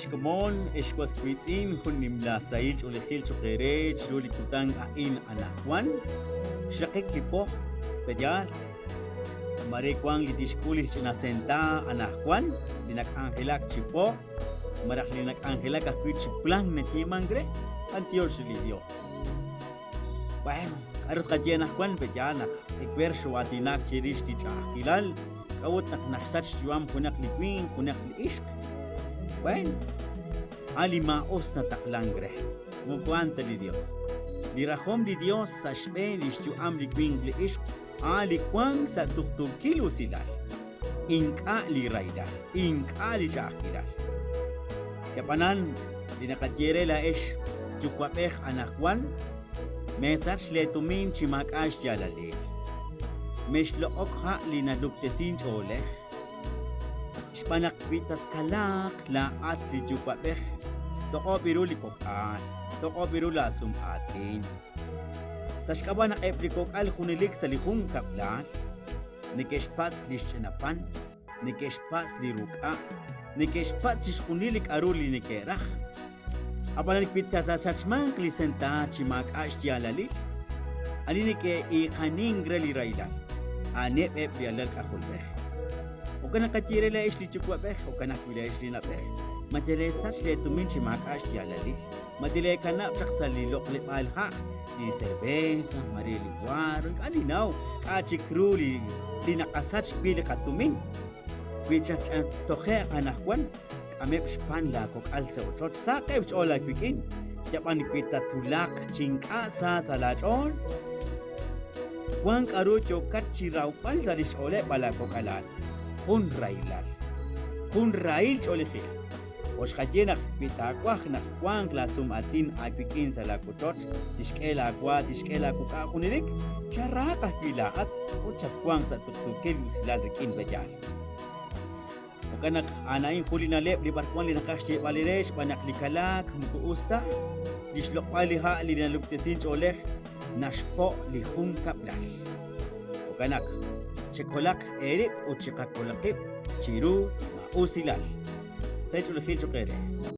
Chkomon eshwas kwitzin hunimla sail chulehil chukerech lulikutang ain anahuan shakik lipo peyal mare kwang litishkulis chinasenta anahuan linak angelak chipo marah linak angelak akwit chiplang nakimangre antior shili Dios. Bueno, arut kajian anahuan pejanak ekwer shwatinak chirish tichakilal kawut nak naksach juam kunak likwing kunak liishk. Bueno, alimaos na taklangre, mukwanta di Dios. Lirahom di Dios sa shpen ishtuam likwing liish, alikwang sa tuktukilo silal. Inka li raidal, inka li chakilal. Kapanan, dinakatyere la ish, chukwapeh anakwan, mesach letumin chimakash yalalil. Meshlook ha li naduktesin choleh, Panakwitat kalak laat li jupapeh toko piruli kokan toko pirula sumatin sa shkaba na eplikok al kunilik sa likong kaplan nikeshpas li shinapan nikeshpas li ruka nikeshpas shkunilik aruli nikerah apanalikpit sa sachman klisenta chimak ashtialali aninike ikaningra li railal anep epialal kakulbeh Ukana kachire la ish li chukwa peh, ukana kwila ish li na peh. Matire sach le tumin chimakash yalali. Matile kana pshaksa li lokli palha. Li cerveza, marili waro, alinaw. Kachi kru li nakasach pili katumin. Kwichak tohe anakwan. Kame pshpan la kok alse ochot. Sa kay pshola kwikin. Japan kwita tulak chingka sa salachon. Wang karo chokat chiraw pal zalish ole pala kokalat. Hun rail cholihil. Oshkatienak pitakwah nak kwang klasum atin apikin sa lakutot, tishkela kuka kunilik, charaka kilaat, o chatkwang sa tuktukil usilal rikin bajal. Okanak anayin huli na lep, libarkwan linakasye paliresh, panaklikalak, mukuusta, dislok paliha linaluktesin choleh, nashpo lihung kaplal. Okanak, Chekolak erik o chikakolakip chiru mausilal. Sa ito lahil chokere.